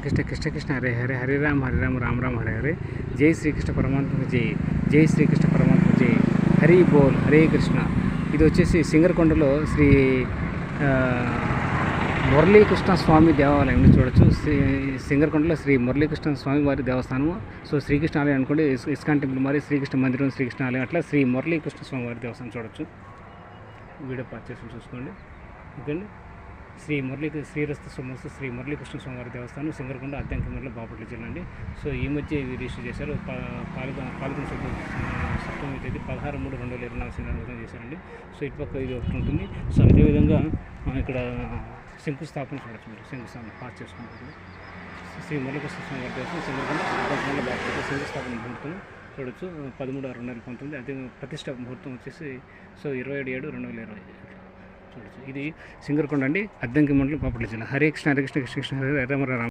కృష్ణ కృష్ణ కృష్ణ హరే హరే హరే రామ రామ రామ హరే హరే. జై శ్రీకృష్ణ పరమాత్మ జై. జై శ్రీకృష్ణ పరమాత్మ జై. హరి బోల్ హరే కృష్ణ. ఇది వచ్చేసి సింగరకొండలో శ్రీ మురళీకృష్ణ స్వామి దేవాలయం చూడొచ్చు. సింగరకొండలో శ్రీ మురళీకృష్ణ స్వామి వారి దేవస్థానము. సో శ్రీకృష్ణ ఆలయం అనుకోండి, ఇస్కాన్ టెంపుల్ మరి శ్రీకృష్ణ మందిరం, శ్రీకృష్ణ ఆలయం, అట్లా శ్రీ మురళీకృష్ణ స్వామి వారి దేవస్థానం చూడొచ్చు. వీడియో పాస్ చేసి చూసుకోండి. ఓకే అండి. శ్రీరస్తు సుమస్తు శ్రీ మురళీకృష్ణ స్వామి వారి దేవస్థానం, సింగరకొండ, అద్దంకిమర్ల, బాపట్ల జిల్లా అండి. సో ఈ మధ్య ఇది రిజిస్టర్ చేశారు. పాల్గొన సప్తమి తేదీ 16/3/2024 నిర్వహణ చేశారండి. సో ఇటుపక్క ఇది ఒకటి ఉంటుంది. సో అదేవిధంగా ఇక్కడ శంకుస్థాపన చూడొచ్చు. మీరు శంకుస్థాపన పాస్ చేసుకుంటారు. శ్రీ మురళీకృష్ణ స్వామి వారి దేవస్థానం, సింగరకొండ, అద్దంకిమర్ల, బాపట్ల. శంకుస్థాపన ముహూర్తం చూడొచ్చు 13/6/2019. అదే ప్రతిష్ట ముహూర్తం వచ్చేసి సో 27/7/2020 చూడొచ్చు. ఇది సింగరకొండ అండి, అద్దంకి మండలం, బాపట్ల జిల్లా. హరే కృష్ణ హరే కృష్ణ కృష్ణ కృష్ణ హరే రామ రామ.